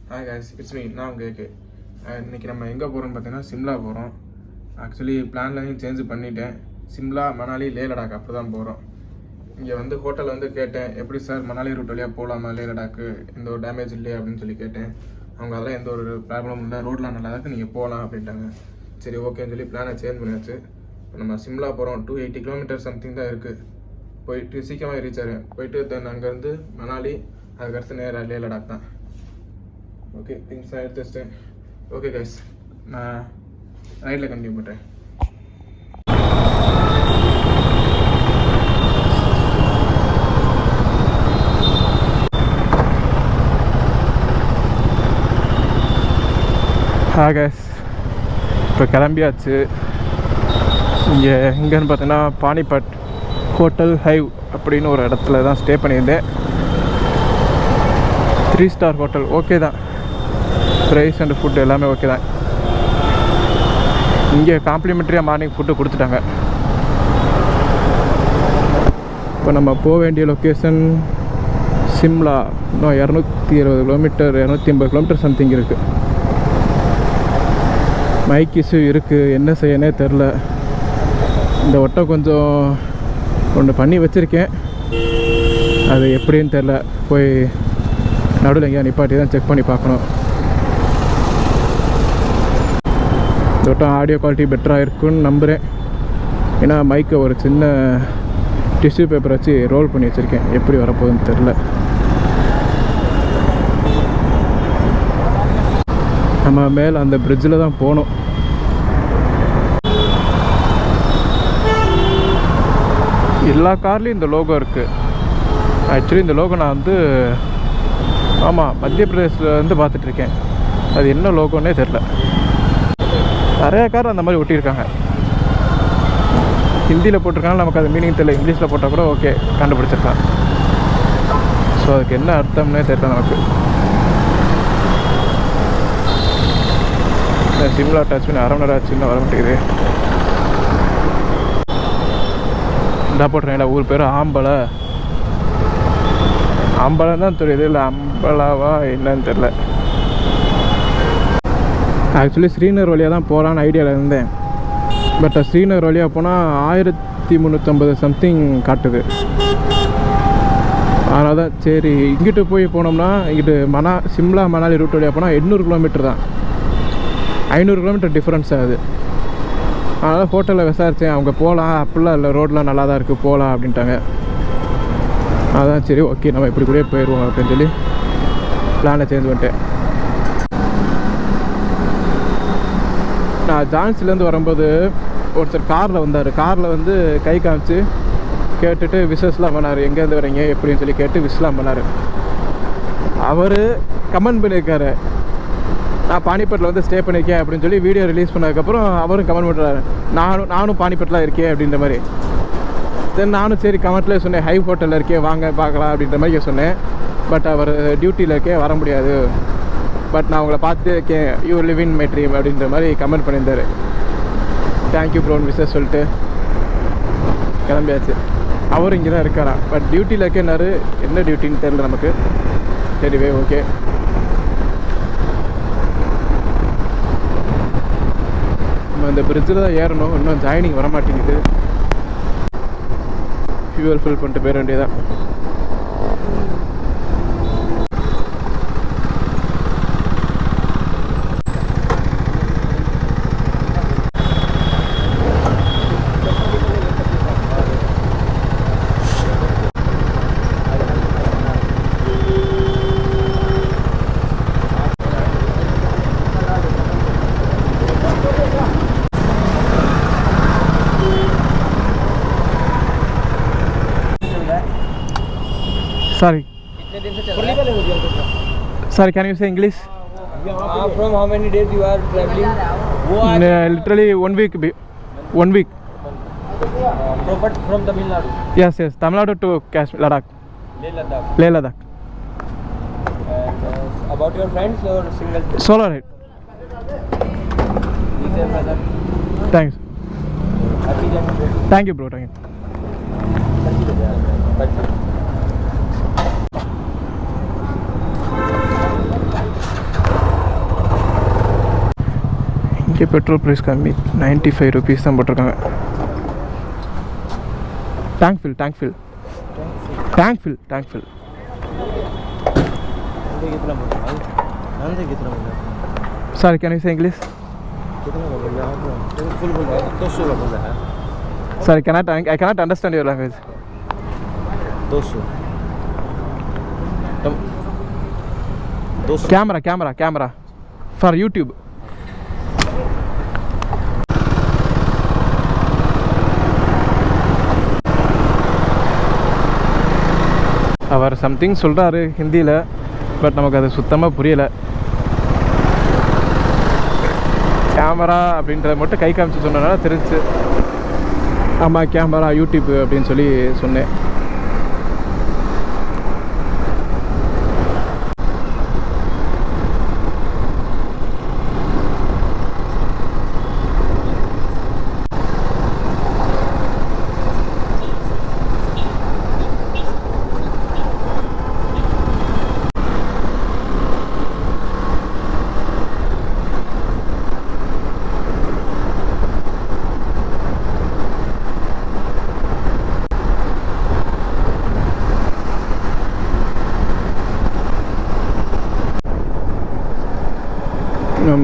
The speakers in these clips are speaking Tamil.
Hi guys, it's me. நான் கேக்கு. இன்றைக்கி நம்ம எங்கே போகிறோம்னு பார்த்தீங்கன்னா சிம்லா போகிறோம். ஆக்சுவலி பிளான்லையும் சேஞ்ச் பண்ணிட்டேன். சிம்லா மணாலி லே லடாக் அப்படி தான் போகிறோம். இங்கே வந்து ஹோட்டல் வந்து கேட்டேன், எப்படி சார் மணாலி ரூட் வழியாக போகலாமா லே லடாக்கு, எந்த ஒரு டேமேஜ் இல்லையா அப்படின்னு சொல்லி கேட்டேன். அவங்க அதெல்லாம் எந்த ஒரு ப்ராப்ளமும் இல்லை, ரோட்லாம் நல்லா இருக்குது, நீங்கள் போகலாம் அப்படின்ட்டாங்க. சரி ஓகேன்னு சொல்லி பிளானை சேஞ்ச் பண்ணியாச்சு. இப்போ நம்ம சிம்லா போகிறோம். 280 கிலோமீட்டர் சம்திங் தான் இருக்குது. போயிட்டு சீக்கிரமாக ரீச் ஆகிறேன். போயிட்டு தென் அங்கேருந்து மணாலி, அதுக்கடுத்து நேராக லே லடாக் தான். ஓகே, திங்ஸ் எடுத்து வச்சிட்டேன். ஓகே கைஸ், நான் ரைட்டில் கண்டினியூ பண்ணுறேன். கைஸ், இப்போ கிளம்பியாச்சு. இங்கே எங்கேன்னு பார்த்தீங்கன்னா பானிபட் ஹோட்டல் ஹைவ் அப்படின்னு ஒரு இடத்துல தான் ஸ்டே பண்ணியிருந்தேன். 3 ஸ்டார் ஹோட்டல். ஓகே தான், ப்ரைஸ் அண்ட் ஃபுட்டு எல்லாமே ஓகே தான். இங்கே காம்ப்ளிமெண்ட்ரியாக மார்னிங் ஃபுட்டு கொடுத்துட்டாங்க. இப்போ நம்ம போக வேண்டிய லொக்கேஷன் சிம்லா. இன்னும் 220 கிலோமீட்டர் 250 கிலோமீட்டர் சம்திங் இருக்குது. மைக் இஷ்யூ இருக்குது, என்ன செய்யனே தெரில. இந்த ஒட்டை கொஞ்சம் ஒன்று பண்ணி வச்சுருக்கேன், அது எப்படின்னு தெரில. போய் நடுவில் எங்கேயா நிப்பாட்டி தான் செக் பண்ணி பார்க்கணும். இதோட்டம் ஆடியோ குவாலிட்டி பெட்டராக இருக்குன்னு நம்புகிறேன். ஏன்னா மைக்கை ஒரு சின்ன டிஷ்யூ பேப்பர் வச்சு ரோல் பண்ணி வச்சுருக்கேன், எப்படி வரப்போகுதுன்னு தெரில. நம்ம மேலே அந்த பிரிட்ஜில் தான் போகணும். எல்லா கார்லேயும் இந்த லோகோ இருக்குது. ஆக்சுவலி இந்த லோகோ நான் வந்து மத்திய பிரதேசில் வந்து பார்த்துட்ருக்கேன். அது என்ன லோகோன்னே தெரில. நிறைய கார் அந்த மாதிரி ஒட்டியிருக்காங்க. ஹிந்தியில் போட்டிருக்காங்க, நமக்கு அது மீனிங் தெரியல. இங்கிலீஷில் போட்டால் கூட ஓகே, கண்டுபிடிச்சிருக்கலாம். ஸோ அதுக்கு என்ன அர்த்தம்னே தெரியல நமக்கு. சிம்லா டச் பண்ணி 1/2 மணி நேரம் ஆச்சுன்னு வர மாட்டேங்குது. இந்த போட்டிருக்கேன் ஊர் பேர் ஆம்பலை. ஆம்பலை தான் தெரியுது, இல்லை அம்பலாவா என்னன்னு தெரில. ஆக்சுவலி ஸ்ரீநகர் வழியாக தான் போகலான்னு ஐடியாவில் இருந்தேன். பட் ஸ்ரீநகர் வழியாக போனால் 1350 சம்திங் காட்டுது. அதனால தான் சரி இங்கிட்டு போய் போனோம்னா, இங்கிட்டு சிம்லா மணாலி ரூட் வழியாக போனால் 800 கிலோமீட்டர் தான், 500 கிலோமீட்டர் டிஃப்ரென்ஸ் ஆகுது. அதனால் ஹோட்டலில் விசாரித்தேன், அவங்க போகலாம் அப்படிலாம் இல்லை, ரோடெலாம் நல்லா தான் இருக்குது, போகலாம் அப்படின்ட்டாங்க. அதான் சரி ஓகே நம்ம இப்படி கூட போயிடுவோம் அப்படின்னு சொல்லி பிளானை சேஞ்ச் பண்ணிட்டேன். நான் ஜான்சிலேருந்து வரும்போது ஒருத்தர் காரில் வந்தார். காரில் வந்து கை காமிச்சு கேட்டுட்டு விசஸ்லாம் பண்ணார், எங்கேருந்து வரீங்க எப்படின்னு சொல்லி கேட்டு விஸ்லாம் பண்ணார். அவர் கமெண்ட் பண்ணியிருக்காரு, நான் பானிபட்டில் வந்து ஸ்டே பண்ணியிருக்கேன் அப்படின்னு சொல்லி வீடியோ ரிலீஸ் பண்ணதுக்கப்புறம் அவரும் கமெண்ட் பண்ணுறாரு, நானும் பானிபட்டில் இருக்கேன் அப்படின்ற மாதிரி. தென் நானும் சரி கமெண்ட்லேயே சொன்னேன், ஹை ஹோட்டலில் இருக்கேன் வாங்க பார்க்கலாம் அப்படின்ற மாதிரி சொன்னேன். பட் அவர் டியூட்டியில் இருக்கே, வர முடியாது, பட் நான் உங்களை பார்த்துட்டு இருக்கேன், you live in my dream அப்படின்ற மாதிரி கமெண்ட் பண்ணியிருந்தார். தேங்க்யூ ப்ரோன்னு விசஸ் சொல்லிட்டு கிளம்பியாச்சு. அவரும் இங்கே தான் இருக்காரா, பட் டியூட்டியில் இருக்கேன்னாரு. என்ன டியூட்டின்னு தெரில நமக்கு. சரிவே ஓகே. நம்ம இந்த பிரிட்ஜில் தான் ஏறணும், இன்னும் ஜாயினிங் வர மாட்டேங்குது. ஃபியூவல் ஃபில் பண்ணிட்டு போயிட வேண்டியதான். Sorry. Sorry, can you say English? From how many days you are traveling? Literally 1 week. 1 week. From Tamil Nadu? Yes. Tamil Nadu to Kashmir, Ladakh. Leh Ladakh. And about your friends or single? Solo ride. These are brother. Thanks. Happy journey. Thank you bro, thank you. இங்கே பெட்ரோல் ப்ரைஸ் கம்மி, 95 ருபீஸ் தான் போட்டிருக்காங்க. Tank fill sir can you say English sir I cannot understand your language 200 camera for YouTube அவர் சம்திங் சொல்கிறாரு ஹிந்தியில், பட் நமக்கு அது சுத்தமாக புரியலை. கேமரா அப்படின்றத மட்டும் கை காமிச்சு சொன்னனால தெரிஞ்சு ஆமாம் கேமரா யூடியூப் அப்படின்னு சொல்லி சொன்னேன்.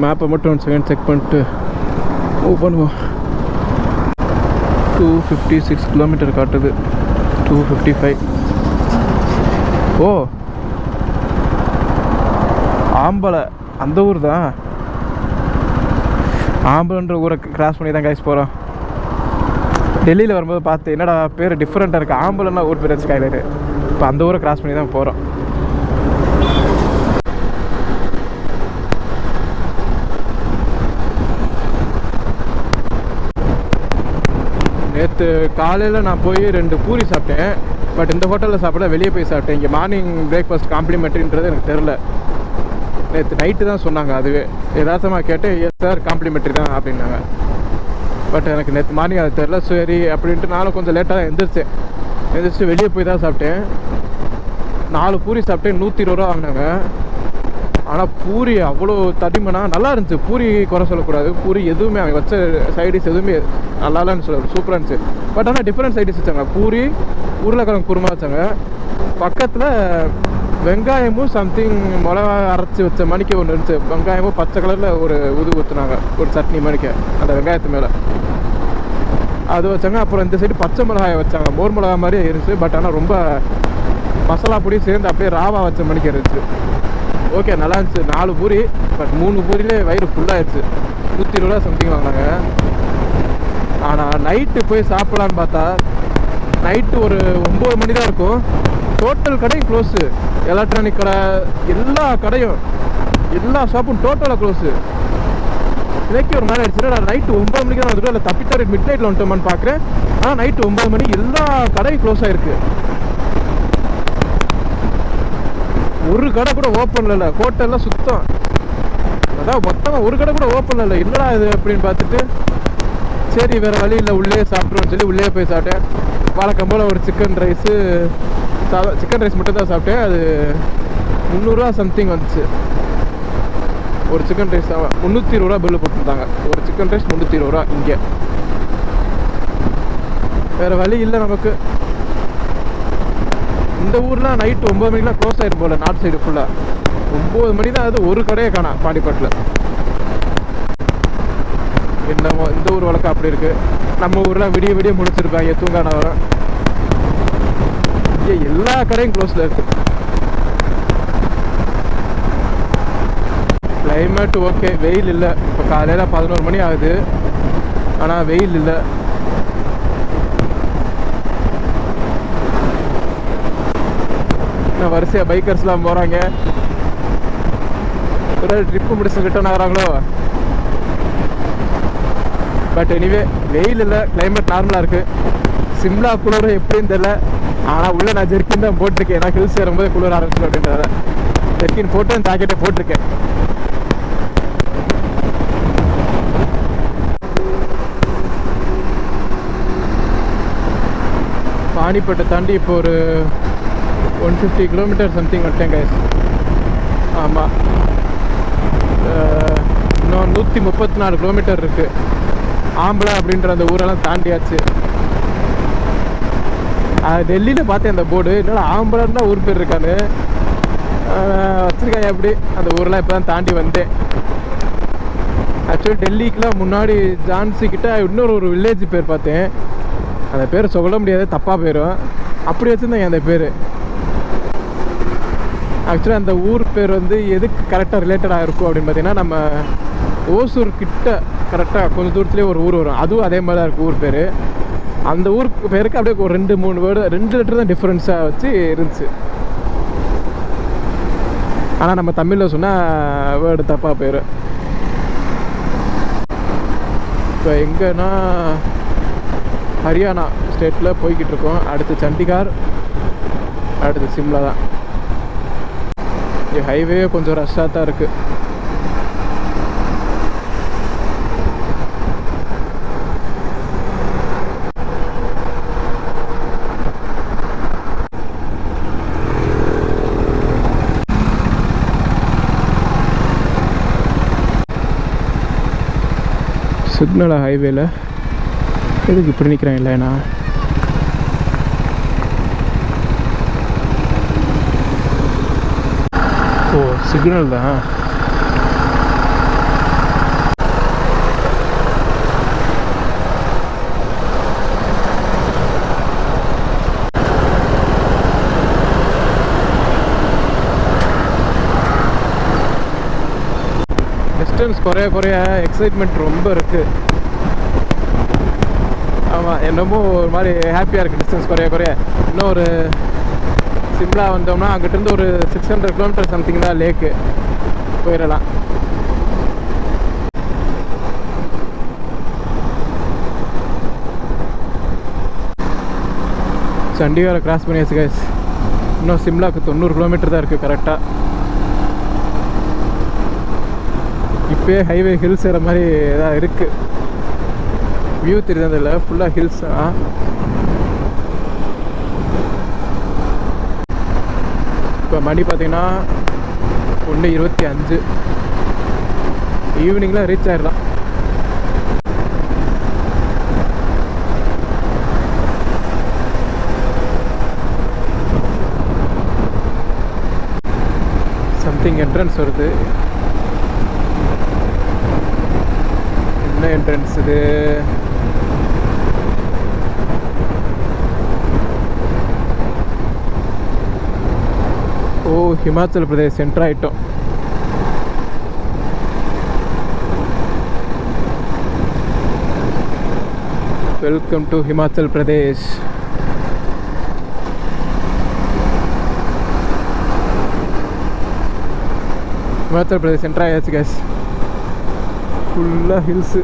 மேப்பை மட்டும் 1 செகண்ட் செக் பண்ணிட்டு மூவ் பண்ணுவோம். 256 கிலோமீட்டர் காட்டுது, 255. ஓ ஆம்பலை அந்த ஊர் தான். ஆம்பலன்ற ஊரை கிராஸ் பண்ணி தான் கைஸ் போகிறோம். டெல்லியில் வரும்போது பார்த்து என்னடா பேர் டிஃப்ரெண்ட்டாக இருக்குது, ஆம்பலன்னா ஊர் பேர் வச்சு கையில். இப்போ அந்த ஊரை கிராஸ் பண்ணி தான் போகிறோம். நேற்று காலையில் நான் போய் 2 பூரி சாப்பிட்டேன். பட் இந்த ஹோட்டலில் சாப்பிட வெளியே போய் சாப்பிட்டேன். இங்கே மார்னிங் பிரேக்ஃபாஸ்ட் காம்ப்ளிமெண்ட்ரின்றது எனக்கு தெரில. நேற்று நைட்டு தான் சொன்னாங்க. அதுவே யதார்த்தமாக கேட்டேன், எஸ் சார் காம்ப்ளிமெண்ட்ரி தான் அப்படின்னாங்க. பட் எனக்கு நேற்று மார்னிங் அது தெரில. சரி அப்படின்ட்டு நானும் கொஞ்சம் லேட்டாக தான் எந்திரிச்சு வெளியே போய் தான் சாப்பிட்டேன். 4 பூரி சாப்பிட்டேன், 120 ரூபா வாங்கினாங்க. ஆனால் பூரி அவ்வளோ தடிமனா நல்லா இருந்துச்சு. பூரி குறை சொல்லக்கூடாது, பூரி எதுவுமே அவங்க வச்ச சைடிஷ் எதுவுமே நல்லா இல்லைன்னு சொல்ல, சூப்பராக இருந்துச்சு. பட் ஆனால் டிஃப்ரெண்ட் சைடிஷ் வச்சாங்க. பூரி உருளைக்கிழங்கு குருமா வச்சாங்க, பக்கத்தில் வெங்காயமும் சம்திங் மிளகா அரைச்சி வச்ச மணிக்கு ஒன்று இருந்துச்சு. வெங்காயமும் பச்சை கலரில் ஒரு ஊற்றுனாங்க, ஒரு சட்னி மணிக்க அந்த வெங்காயத்து மேலே அது வச்சாங்க. அப்புறம் இந்த சைடு பச்சை மிளகாயை வச்சாங்க, மோர் மிளகா மாதிரியே இருந்துச்சு. பட் ஆனால் ரொம்ப மசாலா பொடியும் சேர்ந்து அப்படியே ராவா வச்ச மணிக்கு இருந்துச்சு. ஓகே நல்லா இருந்துச்சு. 4 பூரி, பட் 3 பூரியிலே வயிறு ஃபுல்லாகிடுச்சு. 120 ரூபா சம்திங் வாங்கினாங்க. ஆனால் நைட்டு போய் சாப்பிடலான்னு பார்த்தா நைட்டு ஒரு 9 மணி தான் இருக்கும். டோட்டல் கடையும் க்ளோஸு. எலக்ட்ரானிக் கடை, எல்லா கடையும், எல்லா ஷாப்பும் டோட்டலாக க்ளோஸு. இன்னைக்கு ஒரு மாதிரி ஆயிடுச்சு. நான் நைட்டு 9 மணிக்கு தான் வந்துட்டு, இல்லை தப்பித்தாரு மிட் நைட்டில் வந்துட்டோமான்னு பார்க்குறேன். ஆனால் நைட்டு 9 மணி எல்லா கடையும் க்ளோஸ் ஆகிருக்கு. ஒரு கடை கூட ஓப்பனில் இல்லை. ஹோட்டல்லாம் சுத்தம். அதான் மொத்தமாக ஒரு கடை கூட ஓப்பனில் இல்லை. என்னடா இது அப்படின்னு பார்த்துட்டு சரி வேறு வழி இல்லை உள்ளே சாப்பிட்றோன்னு சொல்லி உள்ளே போய் சாப்பிட்டேன். வழக்கம் போல் ஒரு சிக்கன் ரைஸு சிக்கன் ரைஸ் மட்டும் தான் சாப்பிட்டேன். அது 300 ரூபா சம்திங் வந்துச்சு. ஒரு சிக்கன் ரைஸ் 320 ரூபா பில்லு போட்டுருந்தாங்க. ஒரு சிக்கன் ரைஸ் 320 ரூபா. இங்கே வேறு வழி இல்லை நமக்கு. இந்த ஊரில் நைட்டு 9 மணிக்கெலாம் க்ளோஸ் ஆகிடும் போல். நார்த் சைடு ஃபுல்லாக 9 மணி தான். அது ஒரு கடையே காணா பாண்டிப்பட்டில். என்னமோ இந்த ஊர் வழக்கம் அப்படி இருக்குது. நம்ம ஊரில் விடிய விடிய முடிச்சிருப்பாங்க தூங்கான வர. இங்கே எல்லா கடையும் க்ளோஸில் இருக்குது. கிளைமேட் ஓகே, வெயில் இல்லை. இப்போ காலையில் 11 மணி ஆகுது, ஆனால் வெயில் இல்லை. வரிசையாக பைக்கர்ஸ்லாம் போகிறாங்க. ஒரு ட்ரிப்பு முடிச்சு ரிட்டர்ன் ஆகிறாங்களோ. பட் எனிவே வெயில் இல்லை, கிளைமேட் நார்மலாக இருக்குது. சிம்லா குளிர் எப்படின்னு தெரியல. ஆனால் உள்ளே நான் ஜெர்க்கின் தான் போட்டிருக்கேன். ஏன்னா ஹில்ஸ் ஏறும்போது குளிர் ஆரம்பிச்சு அப்படின்றத ஜெர்க்கின் போட்டு அந்த ஜாக்கெட்டை போட்டிருக்கேன். பானிப்பட்டை தாண்டி இப்போ ஒரு 150 கிலோமீட்டர் சம்திங் வந்துட்டேன் கைஸ். ஆமாம், இன்னும் 134 கிலோமீட்டர் இருக்குது. ஆம்பளை அப்படின்ற அந்த ஊரெல்லாம் தாண்டியாச்சு. டெல்லியில் பார்த்தேன் அந்த போர்டு, என்னடா ஆம்பளைன்னு தான் ஊர் பேர் இருக்கான்னு வச்சுருக்காங்க. எப்படி அந்த ஊரெலாம் இப்போ தான் தாண்டி வந்தேன். ஆக்சுவலி டெல்லிக்கெலாம் முன்னாடி ஜான்சி கிட்ட இன்னொரு வில்லேஜ் பேர் பார்த்தேன். அந்த பேர் சொல்ல முடியாது, தப்பாக போயிடும். அப்படி வச்சுருந்தாங்க அந்த பேர். ஆக்சுவலாக அந்த ஊர் பேர் வந்து எதுக்கு கரெக்டாக ரிலேட்டடாக இருக்கும் அப்படின்னு பார்த்தீங்கன்னா, நம்ம ஓசூர் கிட்ட கரெக்டாக கொஞ்சம் தூரத்துலேயே ஒரு ஊர் வரும், அதுவும் அதே மாதிரி தான் இருக்குது ஊர் பேர். அந்த ஊருக்கு பேருக்கு அப்படியே ஒரு 2-3 வேர்டு, 2 லெட்டர் தான் டிஃப்ரென்ஸாக வச்சு இருந்துச்சு. ஆனால் நம்ம தமிழில் சொன்னால் வேர்டு தப்பாக போயிடும். இப்போ எங்கன்னா ஹரியானா ஸ்டேட்டில் போய்கிட்டு இருக்கோம். அடுத்து சண்டிகார், அடுத்து சிம்லா தான். இங்கே ஹைவே கொஞ்சம் ரஷ்ஷாக தான் இருக்குது. சிக்னல் ஹைவேல எதுக்கு இப்படி நிற்கிறேன் இல்லைண்ணா? ஓ, சிக்னல் தான். டிஸ்டன்ஸ் குறைய எக்ஸைட்மெண்ட் ரொம்ப இருக்குது. ஆமாம், என்னமோ ஒரு மாதிரி ஹாப்பியாக இருக்குது டிஸ்டன்ஸ் குறைய. இன்னும் ஒரு சிம்லா வந்தோம்னா அங்கிட்டிருந்து ஒரு 600 கிலோமீட்டர் சம்திங் தான் லேக்கு, போயிடலாம். சண்டிகாரை கிராஸ் பண்ணியாச்சு கைஸ். இன்னும் சிம்லாவுக்கு 90 கிலோமீட்டர் தான் இருக்குது கரெக்டாக. இப்போயே ஹைவே ஹில்ஸ் ஏற மாதிரி ஏதாவது இருக்குது. வியூ தெரியுது, இல்லை ஃபுல்லாக ஹில்ஸ் தான். இப்போ மணி பார்த்தீங்கன்னா 1:25. ஈவினிங்கில் ரீச் ஆகிடலாம். சம்திங் என்ட்ரன்ஸ் வருது. என்ன என்ட்ரன்ஸ் இது? ஓ, ஹிமாச்சல் பிரதேஷ் சென்டர் ஆகிட்டோம். Welcome to Himachal Pradesh. Himachal Pradesh centre ஆயாச்சு கேஸ். ஃபுல்லாக ஹில்ஸு.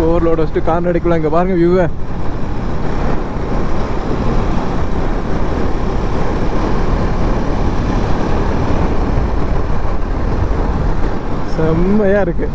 ஓவர்லோட் வச்சுட்டு கார் அடிக்கலாம். இங்கே பாருங்கள் வியூவை. செம்மையாக இருக்குது.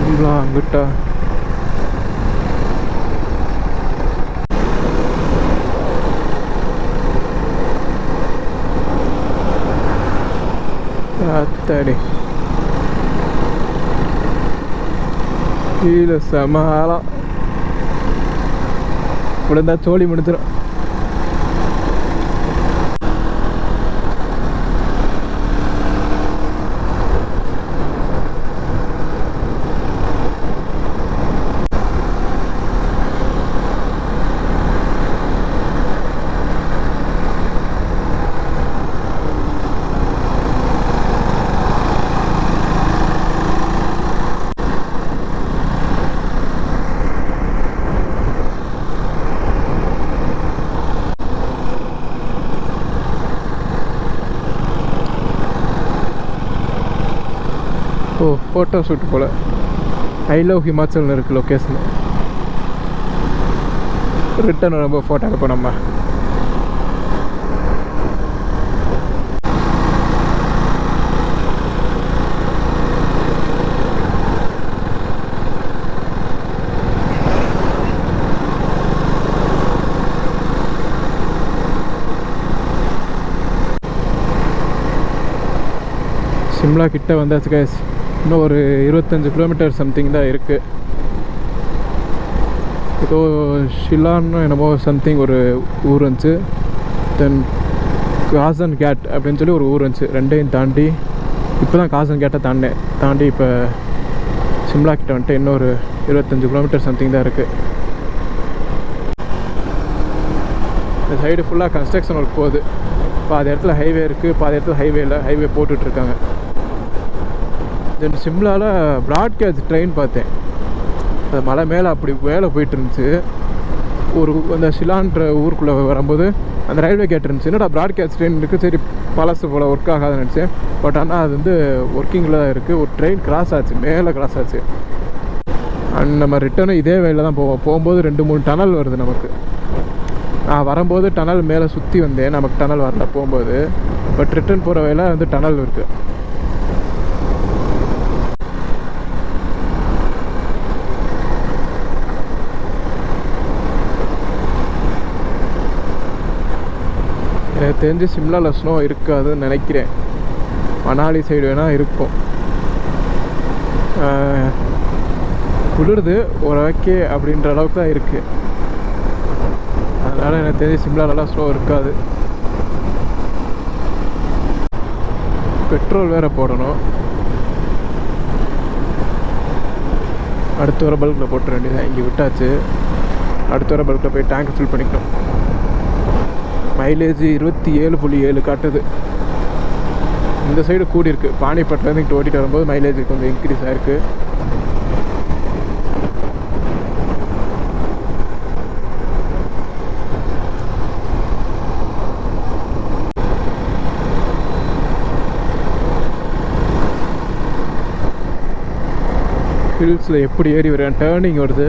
சிம்லா அங்கிட்டா அத்தாடி கீழே செம ஆழம் விழுந்தா சோழி முடிச்சிடும். ஓ ஃபோட்டோ ஷூட் போல். ஐ லவ் ஹிமாச்சல்னு இருக்குது லொக்கேஷன். ரிட்டன் ரொம்ப ஃபோட்டோ எடுப்போம் நம்ம. சிம்லா கிட்ட வந்தாச்சு கைஸ். இன்னும் ஒரு 25 கிலோமீட்டர் சம்திங் தான் இருக்குது. ஏதோ ஷிலான்னு என்னமோ சம்திங் ஒரு ஊர் இருந்துச்சு. தென் காசன் கேட் அப்படின்னு சொல்லி ஒரு ஊர் இருந்துச்சு. ரெண்டையும் தாண்டி இப்போ தான் காசன் கேட்டை தாண்டி இப்போ சிம்லா கிட்ட வந்துட்டு இன்னொரு 25 கிலோமீட்டர் சம்திங் தான் இருக்குது. இந்த சைடு ஃபுல்லாக கன்ஸ்ட்ரக்ஷன் ஒர்க் போகுது. பாதி இடத்துல ஹைவே இருக்குது, பாதி இடத்துல ஹைவே போட்டுட்ருக்காங்க. தென் சிம்லாவில் ப்ராட்கேஜ் ட்ரெயின் பார்த்தேன். அது மலை மேலே அப்படி மேலே போயிட்டு இருந்துச்சு. அந்த ஷிலான்ற ஊருக்குள்ளே வரும்போது அந்த ரயில்வே கேட் இருந்துச்சு. என்னடா ப்ராட்கேஜ் ட்ரெயின் இருக்குது, சரி பழசு போல் ஒர்க் ஆகாதுன்னு நினச்சேன். பட் ஆனால் அது வந்து ஒர்க்கிங்கில் தான் இருக்குது. ஒரு ட்ரெயின் கிராஸ் ஆச்சு, மேலே கிராஸ் ஆச்சு. அண்ட் நம்ம ரிட்டனும் இதே வேலையில் தான் போகும்போது 2-3 டனல் வருது நமக்கு. நான் வரும்போது டனல் மேலே சுற்றி வந்தேன், நமக்கு டனல் வரல போகும்போது. பட் ரிட்டன் போகிற வேலை வந்து டனல் இருக்குது. எனக்கு தெரிஞ்சு சிம்லாவில் ஸ்னோ இருக்காதுன்னு நினைக்கிறேன். மணாலி சைடு வேணால் இருக்கும். குளிருது ஓரளவுக்கு அப்படின்ற அளவுக்கு தான் இருக்குது. அதனால் எனக்கு தெரிஞ்சு சிம்லாலலாம் ஸ்னோ இருக்காது. பெட்ரோல் வேறு போடணும். அடுத்த வர பல்கில் போட்டுற வேண்டியதான். இங்கே விட்டாச்சு. அடுத்த வர பல்கில் போய் டேங்க் ஃபில் பண்ணிக்கணும். மைலேஜ் 27.7 காட்டுது. இந்த சைடு கூடி இருக்குது. பானிப்பட்டிலேருந்து இங்கிட்ட ஓட்டிகிட்டு வரும்போது மைலேஜ் கொஞ்சம் இன்க்ரீஸ் ஆகிருக்கு. ஹில்ஸில் எப்படி ஏறி வரேன். டேர்னிங் வருது.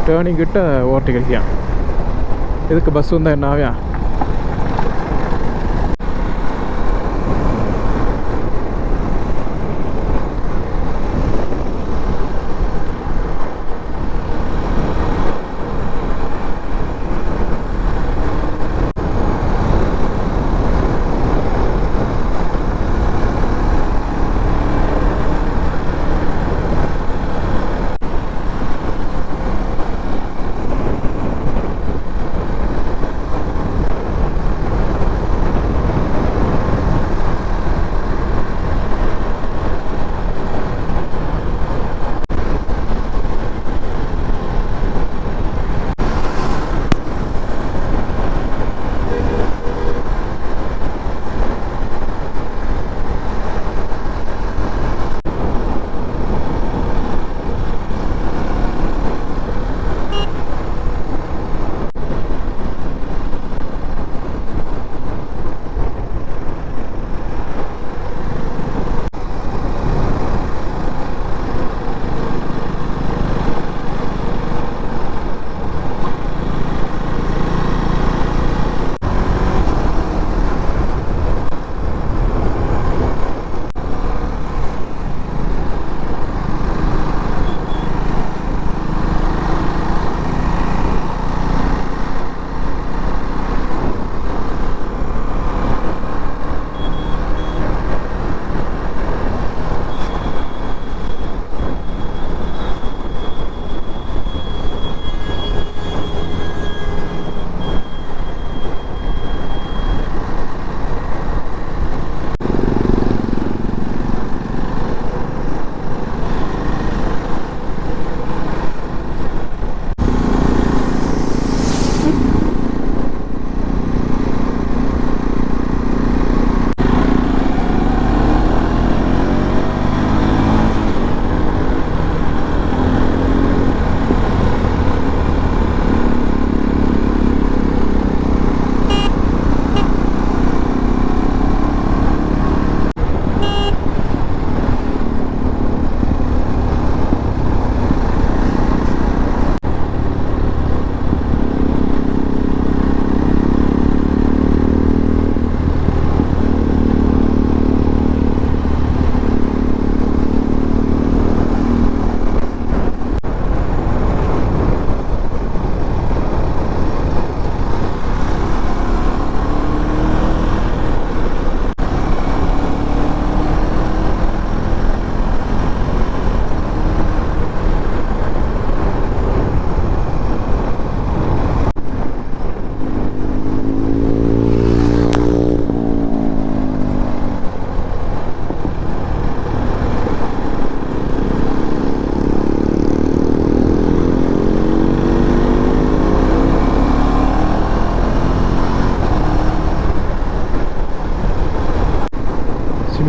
டேர்னிங் கிட்ட ஓட்டி கிடைக்கியா. எதுக்கு பஸ் வந்தால் என்ன ஆவியா.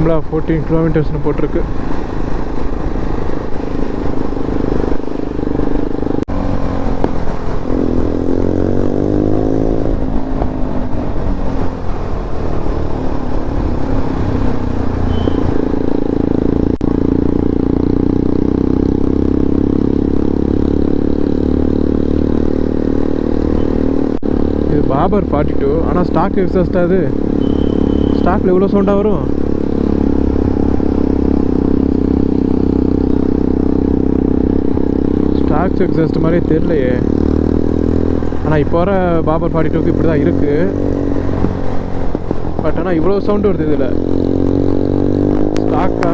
சிம்லா 14 கிலோமீட்டர்ஸ்னு போட்டிருக்கு. பாபர் 42. ஆனால் ஸ்டாக் எக்ஸாஸ்ட் அது ஸ்டாக்கில் எவ்வளோ சவுண்டாக வரும். ஸ்டாக்ஸ் எக்ஸாஸ்ட் மாதிரியே தெரியலையே. ஆனால் இப்போ வர பாபர் 42க்கு இப்படி தான் இருக்குது. பட் ஆனால் இவ்வளோ சவுண்டு வருது இதில். ஸ்டாக்கா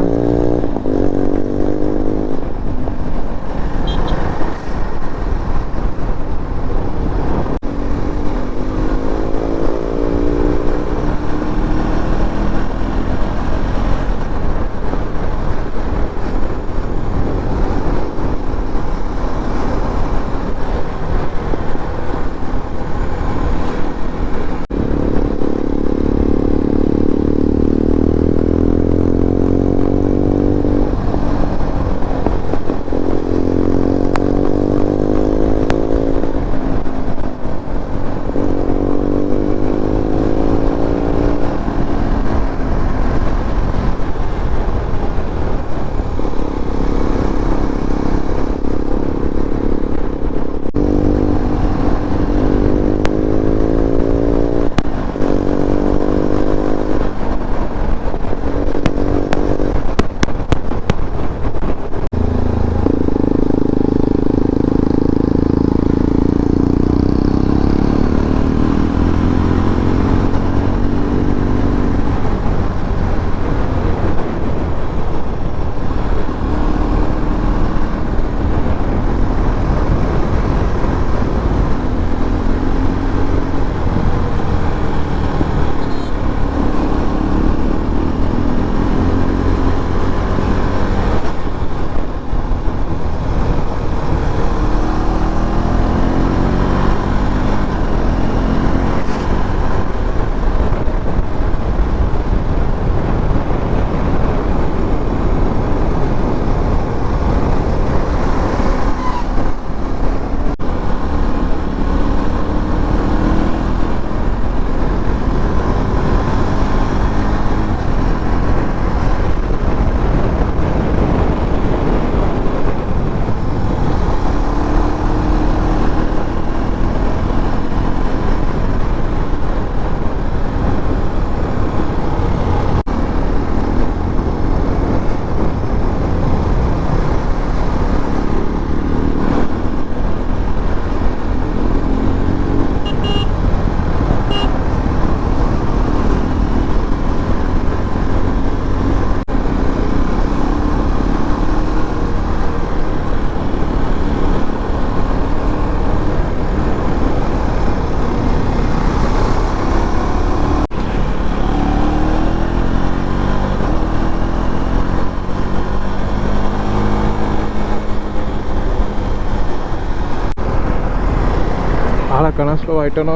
ஆளக்கெல்லாம் ஸ்லோ ஆகிட்டனோ.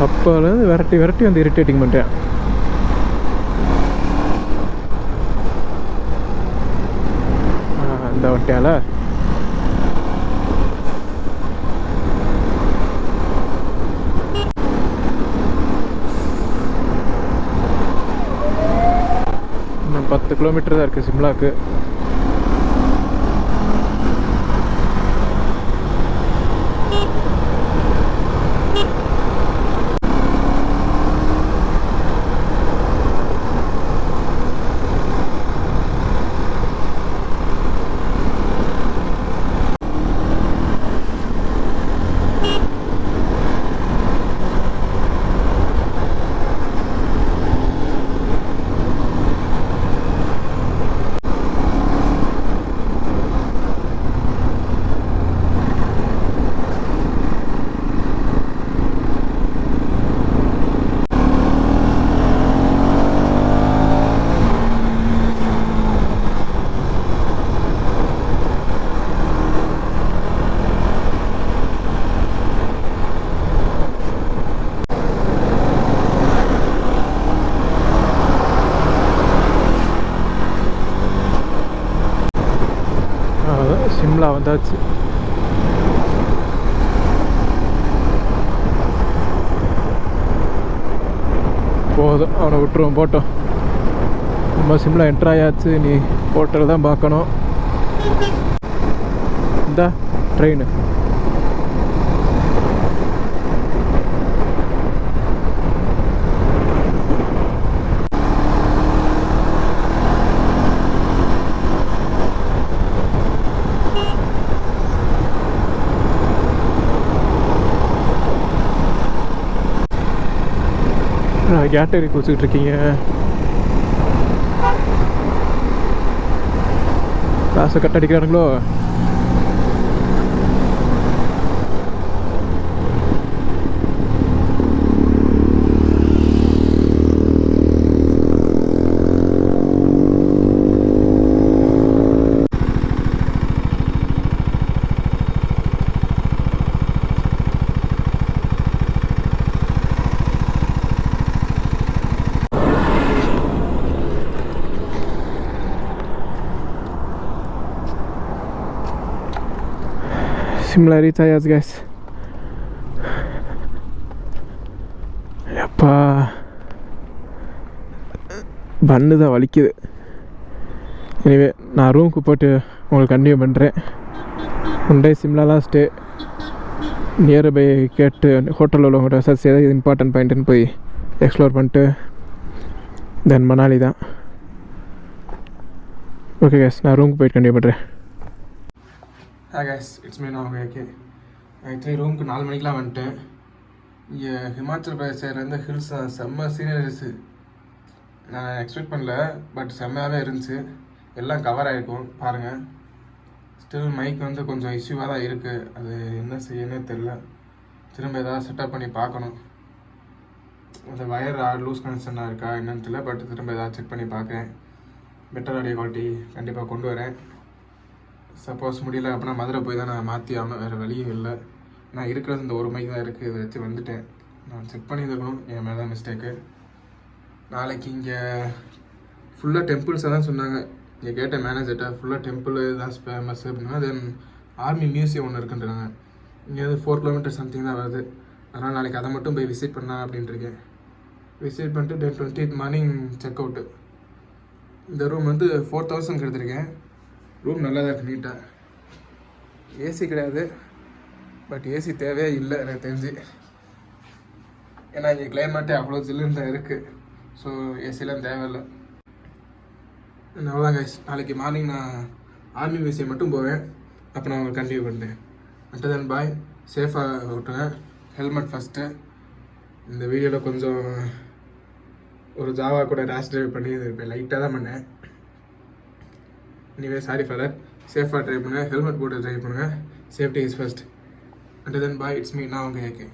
அப்போலேருந்து விரட்டி விரட்டி வந்து இரிட்டேட்டிங் பண்ணிட்டேன். இந்த வட்டியால இன்னும் 10 கிலோமீட்டர் தான் இருக்குது சிம்லாக்கு. சிம்லா வந்தாச்சு. போதும், அவனை விட்டுருவோம், போட்டோம். நம்ம சிம்லா என்ட்ரு ஆயாச்சு. நீ ஹோட்டல் தான் பார்க்கணும். இந்த ட்ரெயின் கேட்டரி குடிச்சிக்கிட்டு இருக்கீங்க. காசை கட் அடிக்கிறானுங்களோ. சிம்லா ரீச் ஆயாச்சு கேஸ். அப்பா பண்ணு தான் வலிக்குது. எனவே நான் ரூமுக்கு போட்டு உங்களுக்கு கண்டினியூ பண்ணுறேன். ஒன் டே சிம்லாலாம் ஸ்டே, நியர்பை கேட்டு ஹோட்டலில் உள்ளவங்கள்ட்ட விசாரிச்சு ஏதாவது இம்பார்ட்டன்ட் பாயிண்ட்டுன்னு போய் எக்ஸ்ப்ளோர் பண்ணிட்டு தென் மணாலி தான். ஓகே கேஸ், நான் ரூமுக்கு போயிட்டு கண்டினியூ பண்ணுறேன். Guys, it's me. நான் ஓகே. ஆக்சுவலி ரூமுக்கு 4 மணிக்கெலாம் வந்துட்டேன். இங்கே ஹிமாச்சல் பிரதேஷ் சைட்லேருந்து ஹில்ஸ் செம்ம சீனரிஸு. நான் எக்ஸ்பெக்ட் பண்ணல, பட் செம்மையாகவே இருந்துச்சு. எல்லாம் கவர் ஆகிருக்கும் பாருங்கள். ஸ்டில் மைக் வந்து கொஞ்சம் இஷ்யூவாக தான் இருக்குது. அது என்ன செய்யணும்னே தெரில. திரும்ப ஏதாவது செட்டப் பண்ணி பார்க்கணும். அந்த வயர் லூஸ் கனெக்ஷனாக இருக்கா என்னன்னு தெரியல, பட் திரும்ப ஏதாவது செக் பண்ணி பார்க்குறேன். பெட்டர் ஆடியோ குவாலிட்டி கண்டிப்பாக கொண்டு வரேன். சப்போஸ் முடியல அப்படின்னா மதுரை போய் தான் நான் மாற்றி ஆகணும், வேறு வழியும் இல்லை. நான் இருக்கிறது இந்த ஒரு மைக் தான் இருக்குது, இதை வச்சு வந்துட்டேன். நான் செக் பண்ணியிருக்கணும், என் மேலே தான் மிஸ்டேக்கு. நாளைக்கு இங்கே ஃபுல்லாக டெம்பிள்ஸாக தான் சொன்னாங்க. இங்கே கேட்ட மேனேஜர்கிட்ட ஃபுல்லாக டெம்பிள் தான் ஃபேமஸ் அப்படின்னா. தென் ஆர்மி மியூசியம் ஒன்று இருக்குன்றாங்க. இங்கே வந்து 4 கிலோமீட்டர் சம்திங் தான் வருது. அதனால் நாளைக்கு அதை மட்டும் போய் விசிட் பண்ணலாம் அப்படின்ட்டு இருக்கேன். விசிட் பண்ணிட்டு டே 20th மார்னிங் செக் அவுட்டு. இந்த ரூம் வந்து 4000 எடுத்திருக்கேன். ரூம் நல்லா தான் இருக்குது, நீட்டாக. ஏசி கிடையாது, பட் ஏசி தேவையே இல்லை எனக்கு தெரிஞ்சு. ஏன்னா இங்கே கிளைமேட்டே அவ்வளோ ஜில்லுன்னு தான் இருக்குது. ஸோ ஏசிலாம் தேவையில்லை. அவ்வளோதான் கைஸ். நாளைக்கு மார்னிங் நான் ஆர்மி மியூசியம் மட்டும் போவேன். அப்போ நான் உங்களுக்கு கண்டினியூ பண்ணுறேன். அண்ட் தென் பாய். சேஃபாக ஓட்டுங்க, ஹெல்மெட் ஃபஸ்ட்டு. இந்த வீடியோவில் கொஞ்சம் ஒரு ஜாவா கூட ரேஷ் ட்ரைவ் பண்ணி இது லைட்டாக தான் பண்ணேன். Anyway sorry for that. சேஃபாக ட்ரைவ் பண்ணுங்கள், ஹெல்மெட் போட்டு ட்ரைவ் பண்ணுங்கள். Safety is first. And then bye. It's me. நான் உங்கள் ஏகே.